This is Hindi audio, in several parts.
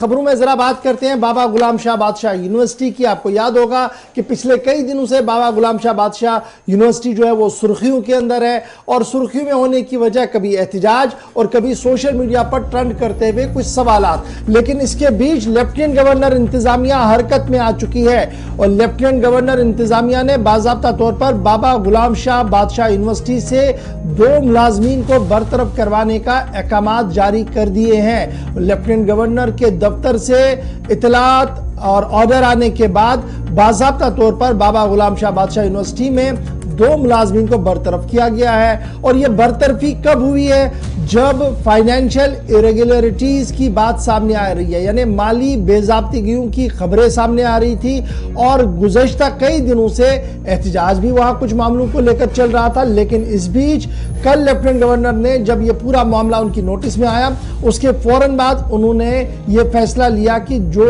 खबरों में जरा बात करते हैं बाबा गुलाम शाह बादशाह यूनिवर्सिटी की। आपको याद होगा कि पिछले कई दिनों से बाबा गुलाम शाह बादशाह यूनिवर्सिटी जो है वो सुर्खियों के अंदर है, और सुर्खियों में होने की वजह कभी एहतजाज और कभी सोशल मीडिया पर ट्रेंड करते हुए कुछ सवालात। लेकिन इसके बीच लेफ्टिनेंट गवर्नर इंतजामिया हरकत में आ चुकी है और लेफ्टिनेंट गवर्नर इंतजामिया ने बाज़ाब्ता तौर पर बाबा गुलाम शाह बादशाह यूनिवर्सिटी से 2 मुलाजमीन को बरतरफ करवाने का अहकामात जारी कर दिए हैं। लेफ्टिनेंट गवर्नर के दफ्तर से इतलात और ऑर्डर आने के बाद बाज़ाब्ता तौर पर बाबा गुलाम शाह बादशाह यूनिवर्सिटी में 2 मुलाजमीन को बरतरफ किया गया है। और यह बरतरफी कब हुई है? जब फाइनेंशियल इरेगुलरिटीज की बात सामने आ रही है, यानी माली बेज़ाब्तिगियों की खबरें सामने आ रही थी और गुज़श्ता कई दिनों से एहतजाज भी वहां कुछ मामलों को लेकर चल रहा था। लेकिन इस बीच कल लेफ्टिनेंट गवर्नर ने जब यह पूरा मामला उनकी नोटिस में आया, उसके फौरन बाद उन्होंने ये फैसला लिया कि जो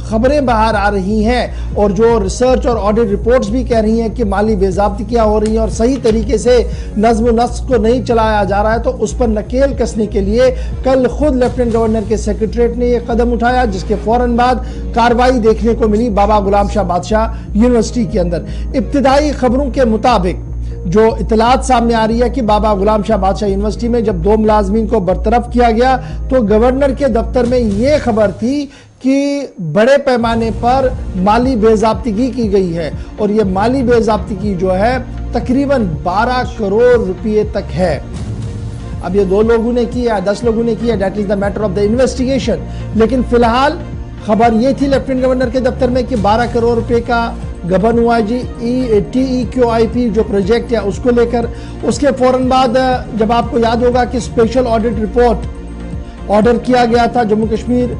खबरें बाहर आ रही हैं और जो रिसर्च और ऑडिट रिपोर्ट्स भी कह रही हैं कि माली बेज़ाब्तियां हो रही हैं और सही तरीके से नज़्म व नस्क को नहीं चलाया जा रहा है, तो उस पर नकेल कसने के लिए कल खुद लेफ्टिनेंट गवर्नर के सेक्रेटरीट ने यह कदम उठाया, जिसके फौरन बाद कार्रवाई देखने को मिली बाबा गुलाम शाह बादशाह यूनिवर्सिटी के अंदर। इब्तिदाई खबरों के मुताबिक जो इतलात सामने आ रही है कि बाबा गुलाम शाह बादशाह यूनिवर्सिटी में जब 2 मुलाजमीन को बरतरफ किया गया तो गवर्नर के दफ्तर में यह खबर थी कि बड़े पैमाने पर माली बेज़ाब्तिगी की गई है, और यह माली बेज़ाब्तिगी जो है तकरीबन 12 करोड़ रुपए तक है। अब ये 2 लोगों ने की या 10 लोगों ने की है, that is the matter of the investigation. लेकिन फिलहाल खबर ये थी लेफ्टिनेंट गवर्नर के दफ्तर में कि 12 करोड़ रुपए का गबन हुआ जी TEQIP जो प्रोजेक्ट है उसको लेकर। उसके फौरन बाद जब आपको याद होगा कि स्पेशल ऑडिट रिपोर्ट ऑर्डर किया गया था जम्मू कश्मीर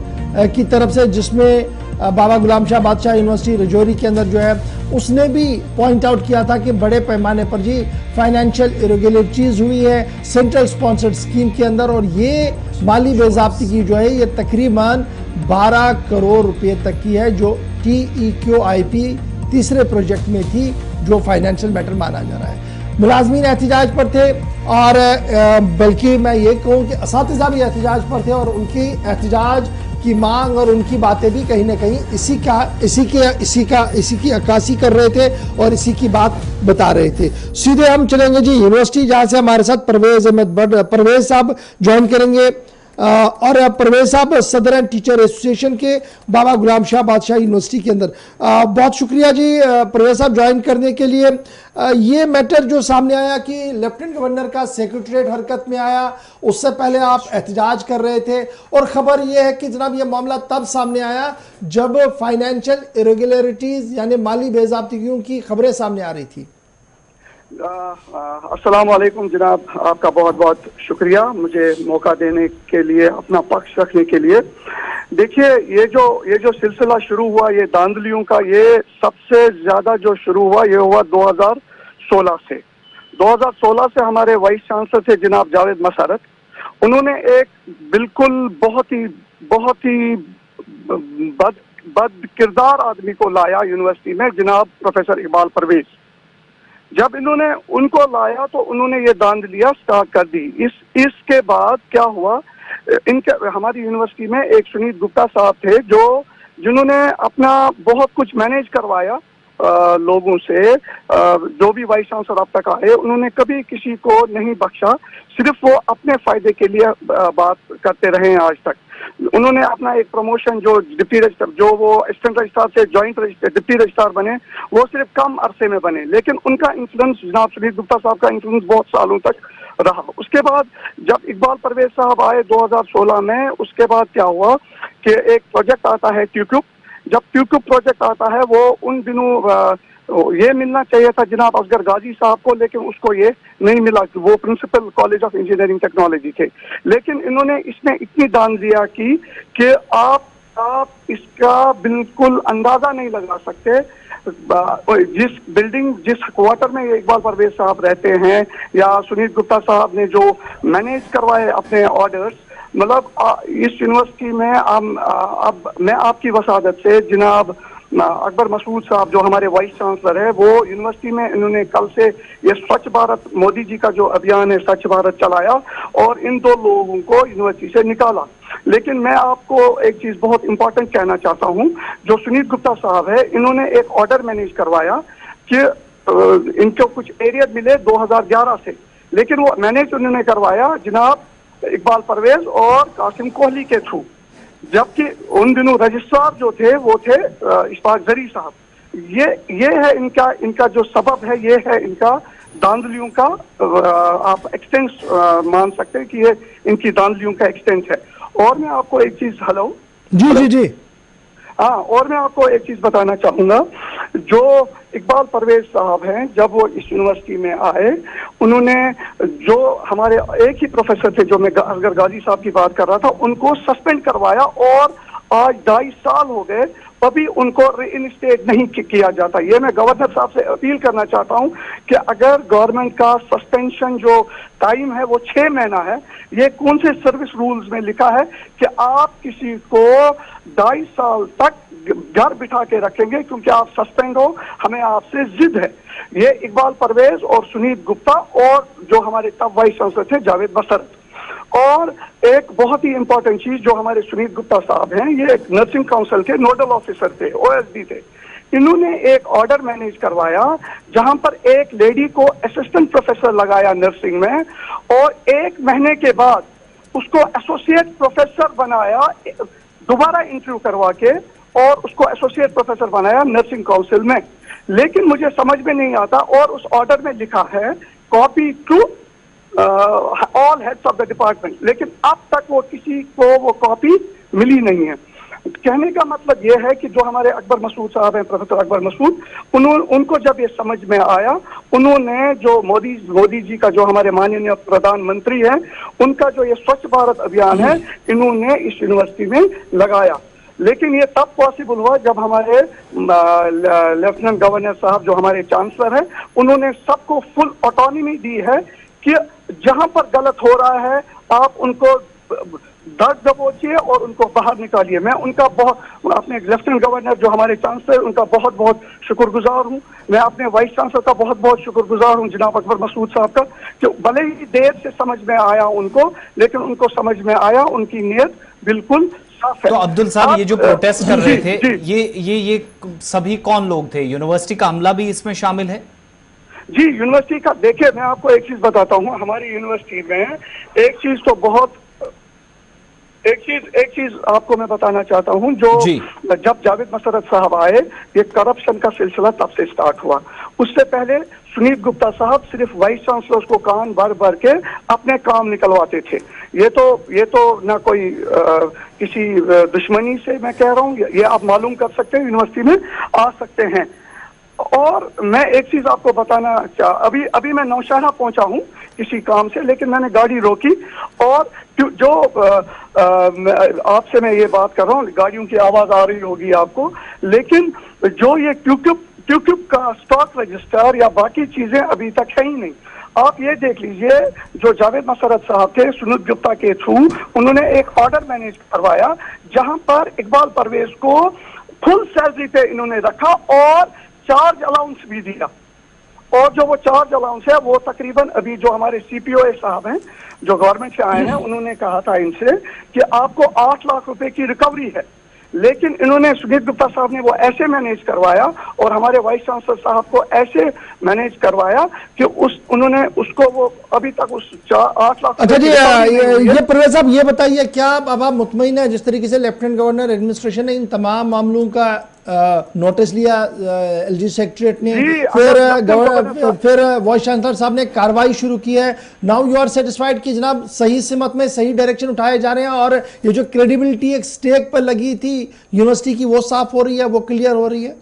की तरफ से, जिसमें बाबा गुलाम शाह बादशाह यूनिवर्सिटी रजौरी के अंदर जो है उसने भी पॉइंट आउट किया था कि बड़े पैमाने पर जी फाइनेंशियल इरेगुलरिटीज हुई है सेंट्रल स्पॉन्सर्ड स्कीम के अंदर, और ये माली बेज़ाब्तिगी जो है ये तकरीबन 12 करोड़ रुपए तक की है, जो TEQIP तीसरे प्रोजेक्ट में थी, जो फाइनेंशियल मैटर माना जा रहा है। मुलाजमीन एहतजाज पर थे, और बल्कि मैं ये कहूँ कि असातिज़ा भी एहतजाज पर थे, और उनकी एहतजाज की मांग और उनकी बातें भी कहीं ना कहीं इसी की अक्कासी कर रहे थे और इसी की बात बता रहे थे। सीधे हम चलेंगे जी यूनिवर्सिटी, जहाँ से हमारे साथ परवेज साहब ज्वाइन करेंगे। और परवेज साहब सदर एंड टीचर एसोसिएशन के बाबा गुलाम शाह बादशाह यूनिवर्सिटी के अंदर, बहुत शुक्रिया जी परवेज साहब ज्वाइन करने के लिए। ये मैटर जो सामने आया कि लेफ्टिनेंट गवर्नर का सेक्रेटरीट हरकत में आया, उससे पहले आप एहतजाज कर रहे थे, और खबर ये है कि जनाब ये मामला तब सामने आया जब फाइनेंशियल इरेगुलरिटीज यानी माली बेज़ाब्तिगियों की खबरें सामने आ रही थी। अस्सलाम वालेकुम जनाब, आपका बहुत बहुत शुक्रिया मुझे मौका देने के लिए, अपना पक्ष रखने के लिए। देखिए, ये जो सिलसिला शुरू हुआ ये धांधलियों का, ये सबसे ज्यादा जो शुरू हुआ ये हुआ 2016 से। 2016 से हमारे वाइस चांसलर थे जनाब जावेद मसरत, उन्होंने एक बिल्कुल बहुत ही बद किरदार आदमी को लाया यूनिवर्सिटी में, जनाब प्रोफेसर इकबाल परवेज। जब इन्होंने उनको लाया तो उन्होंने ये धांधलियां स्टार्ट कर दी। इसके बाद क्या हुआ, हमारी यूनिवर्सिटी में एक सुनीत गुप्ता साहब थे जिन्होंने अपना बहुत कुछ मैनेज करवाया लोगों से। जो भी वाइस चांसलर अब तक आए उन्होंने कभी किसी को नहीं बख्शा, सिर्फ वो अपने फायदे के लिए बात करते रहे हैं आज तक। उन्होंने अपना एक प्रमोशन जो डिप्टी रजिस्ट्रार, जो वो असिस्टेंट रजिस्ट्रार से जॉइंट डिप्टी रजिस्ट्रार बने, वो सिर्फ कम अरसे में बने, लेकिन उनका इन्फ्लुएंस जनाब सुनीत गुप्ता साहब का इन्फ्लुएंस बहुत सालों तक रहा। उसके बाद जब इकबाल परवेज साहब आए 2016 में, उसके बाद क्या हुआ कि एक प्रोजेक्ट आता है ट्यूक्यूब। जब ट्यूक्यूब प्रोजेक्ट आता है वो उन दिनों ये मिलना चाहिए था जनाब असगर गाजी साहब को, लेकिन उसको ये नहीं मिला। वो principal college of engineering technology थे, लेकिन इन्होंने इसमें इतनी दानदिया की कि आप इसका बिल्कुल अंदाजा नहीं लगा सकते। जिस क्वार्टर में इकबाल परवेज साहब रहते हैं या सुनीत गुप्ता साहब ने जो मैनेज करवाए अपने ऑर्डर्स, मतलब इस यूनिवर्सिटी में अब मैं आपकी वसादत से जनाब अकबर मसूद साहब जो हमारे वाइस चांसलर है, वो यूनिवर्सिटी में इन्होंने कल से ये स्वच्छ भारत, मोदी जी का जो अभियान है स्वच्छ भारत चलाया और इन 2 लोगों को यूनिवर्सिटी से निकाला। लेकिन मैं आपको एक चीज बहुत इंपॉर्टेंट कहना चाहता हूं। जो सुनीत गुप्ता साहब है, इन्होंने एक ऑर्डर मैनेज करवाया कि इनको कुछ एरिया मिले 2011 से, लेकिन वो मैनेज उन्होंने करवाया जनाब इकबाल परवेज और कासिम कोहली के थ्रू, जबकि उन दिनों रजिस्ट्रार जो थे वो थे इशफाक जरी साहब। ये है इनका जो सबब है, ये है इनका धांधलियों का, आप एक्सटेंस मान सकते हैं कि ये इनकी धांधलियों का एक्सटेंस है। और मैं आपको एक चीज, हेलो जी जी जी, हाँ, और मैं आपको एक चीज बताना चाहूंगा। जो इकबाल परवेज साहब हैं, जब वो इस यूनिवर्सिटी में आए, उन्होंने जो हमारे एक ही प्रोफेसर थे, जो मैं असगर गाजी साहब की बात कर रहा था, उनको सस्पेंड करवाया और आज 2.5 साल हो गए, अभी उनको रीइंस्टेट नहीं किया जाता। ये मैं गवर्नर साहब से अपील करना चाहता हूं कि अगर गवर्नमेंट का सस्पेंशन जो टाइम है वो 6 महीना है, ये कौन से सर्विस रूल्स में लिखा है कि आप किसी को 2.5 साल तक घर बिठा के रखेंगे क्योंकि आप सस्पेंड हो, हमें आपसे जिद है। ये इकबाल परवेज और सुनीत गुप्ता और जो हमारे तब वाइस चांसलर थे जावेद मसरत। और एक बहुत ही इंपॉर्टेंट चीज, जो हमारे सुनीत गुप्ता साहब हैं, ये एक नर्सिंग काउंसिल के नोडल ऑफिसर थे, OSD थे। इन्होंने एक ऑर्डर मैनेज करवाया जहां पर एक लेडी को असिस्टेंट प्रोफेसर लगाया नर्सिंग में, और 1 महीने के बाद उसको एसोसिएट प्रोफेसर बनाया, दोबारा इंटरव्यू करवा के, और उसको एसोसिएट प्रोफेसर बनाया नर्सिंग काउंसिल में। लेकिन मुझे समझ में नहीं आता, और उस ऑर्डर में लिखा है copy to all heads of the department, लेकिन अब तक वो किसी को वो कॉपी मिली नहीं है। कहने का मतलब ये है कि जो हमारे अकबर मसूद साहब हैं, प्रोफेसर अकबर मसूद, उनको जब ये समझ में आया, उन्होंने जो मोदी जी का, जो हमारे माननीय प्रधानमंत्री हैं, उनका जो ये स्वच्छ भारत अभियान है, इन्होंने इस यूनिवर्सिटी में लगाया। लेकिन ये तब पॉसिबल हुआ जब हमारे लेफ्टिनेंट गवर्नर साहब, जो हमारे चांसलर हैं, उन्होंने सबको फुल ऑटोनॉमी दी है कि जहां पर गलत हो रहा है आप उनको दर्द दबोचिए और उनको बाहर निकालिए। मैं उनका अपने लेफ्टिनेंट गवर्नर, जो हमारे चांसलर, उनका बहुत बहुत शुक्रगुजार हूं। मैं अपने वाइस चांसलर का बहुत बहुत शुक्रगुजार हूं, जनाब अकबर मसूद साहब का, कि भले ही देर से समझ में आया उनको, लेकिन उनको समझ में आया, उनकी नीयत बिल्कुल साफ है। तो अब्दुल साहब, ये जो प्रोटेस्ट कर रहे थे, जी, ये सभी कौन लोग थे? यूनिवर्सिटी का अमला भी इसमें शामिल है? जी, यूनिवर्सिटी का, देखिए मैं आपको एक चीज बताता हूँ। हमारी यूनिवर्सिटी में एक चीज आपको मैं बताना चाहता हूँ। जो जब जावेद मसरत साहब आए, ये करप्शन का सिलसिला तब से स्टार्ट हुआ। उससे पहले सुनीत गुप्ता साहब सिर्फ वाइस चांसलर को कान भर भर के अपने काम निकलवाते थे। ये तो ना कोई किसी दुश्मनी से मैं कह रहा हूँ, ये आप मालूम कर सकते हैं, यूनिवर्सिटी में आ सकते हैं। और मैं एक चीज आपको बताना अभी मैं नौशहरा पहुंचा हूं किसी काम से, लेकिन मैंने गाड़ी रोकी, और जो आपसे मैं ये बात कर रहा हूँ, गाड़ियों की आवाज आ रही होगी आपको, लेकिन जो ये क्यूक्यूब का स्टॉक रजिस्टर या बाकी चीजें अभी तक है ही नहीं। आप ये देख लीजिए, जो जावेद मसरत साहब थे, सुनीत गुप्ता के थ्रू उन्होंने एक ऑर्डर मैनेज करवाया जहां पर इकबाल परवेज को फुल सैलरी पे इन्होंने रखा और चार्ज अलाउंस भी दिया। और जो वो चार्ज अलाउंस है, वो तकरीबन अभी जो हमारे CPOA साहब हैं, जो गवर्नमेंट से आए हैं, उन्होंने कहा था इनसे कि आपको 8 लाख रुपए की रिकवरी है। लेकिन इन्होंने, सुनीत गुप्ता साहब ने वो ऐसे मैनेज करवाया, और हमारे वाइस चांसलर साहब को ऐसे मैनेज करवाया कि उन्होंने उसको वो अभी तक उस 8 लाख। अच्छा जी, ये परवेज साहब, ये बताइए, क्या अब आप मुतमईन है जिस तरीके से लेफ्टिनेंट गवर्नर एडमिनिस्ट्रेशन ने इन तमाम मामलों का नोटिस लिया LG सेक्रेटरीट ने, फिर वाइस चांसलर साहब ने कार्रवाई शुरू की है, नाउ यू आर सेटिस्फाइड कि जनाब सही सिमत में सही डायरेक्शन उठाए जा रहे हैं, और ये जो क्रेडिबिलिटी एक स्टेक पर लगी थी यूनिवर्सिटी की, वो साफ हो रही है, वो क्लियर हो रही है?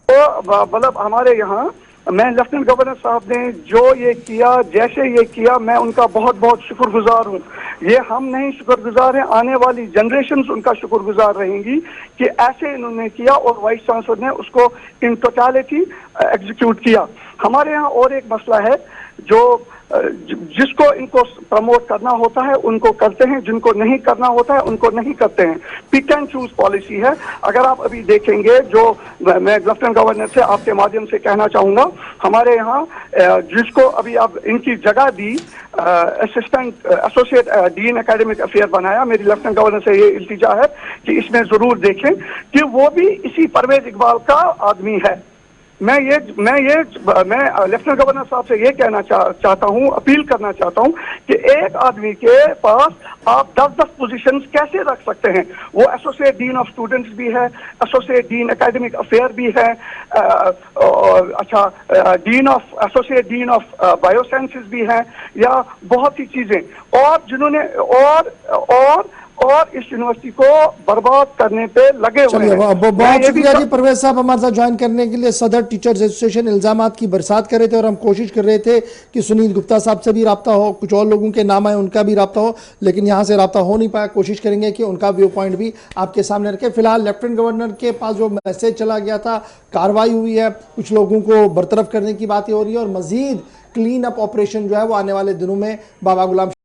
तो मतलब हमारे यहाँ, मैं लेफ्टिनेंट गवर्नर साहब ने जो ये किया, जैसे ये किया, मैं उनका बहुत बहुत शुक्रगुजार हूँ। ये हम नहीं शुक्रगुजार हैं, आने वाली जनरेशन्स उनका शुक्रगुजार रहेंगी कि ऐसे इन्होंने किया, और वाइस चांसलर ने उसको इन टोटलिटी एग्जीक्यूट किया। हमारे यहाँ और एक मसला है, जो जिसको इनको प्रमोट करना होता है उनको करते हैं, जिनको नहीं करना होता है उनको नहीं करते हैं। पिक एंड चूज पॉलिसी है। अगर आप अभी देखेंगे, जो मैं लेफ्टिनेंट गवर्नर से आपके माध्यम से कहना चाहूंगा, हमारे यहाँ जिसको अभी आप इनकी जगह दी, assistant associate dean academic affair बनाया, मेरी लेफ्टिनेंट गवर्नर से ये इल्तिजा है कि इसमें जरूर देखें कि वो भी इसी परवेज इकबाल का आदमी है। मैं लेफ्टिनेंट गवर्नर साहब से ये कहना चाहता हूँ, अपील करना चाहता हूँ कि एक आदमी के पास आप 10-10 पोजीशंस कैसे रख सकते हैं? वो एसोसिएट डीन ऑफ स्टूडेंट्स भी है, एसोसिएट डीन एकेडमिक अफेयर भी है, एसोसिएट डीन ऑफ बायोसाइंसेस भी है, या बहुत सी चीजें, और जिन्होंने और इस यूनिवर्सिटी को बर्बाद करने पे लगे हुए हैं। बहुत शुक्रिया जी परवेज साहब हमारे साथ ज्वाइन करने के लिए। सदर टीचर्स एसोसिएशन इल्जामात की बरसात कर रहे थे और हम कोशिश कर रहे थे कि सुनील गुप्ता साहब से भी रब्ता हो, कुछ और लोगों के नाम आए उनका भी रब्ता हो, लेकिन यहाँ से रब्ता हो नहीं पाया। कोशिश करेंगे कि उनका व्यू पॉइंट भी आपके सामने रखें। फिलहाल लेफ्टिनेंट गवर्नर के पास जो मैसेज चला गया था, कार्रवाई हुई है, कुछ लोगों को बरतरफ करने की बातें हो रही है और मजीद क्लीन अप ऑपरेशन जो है वो आने वाले दिनों में बाबा गुलाम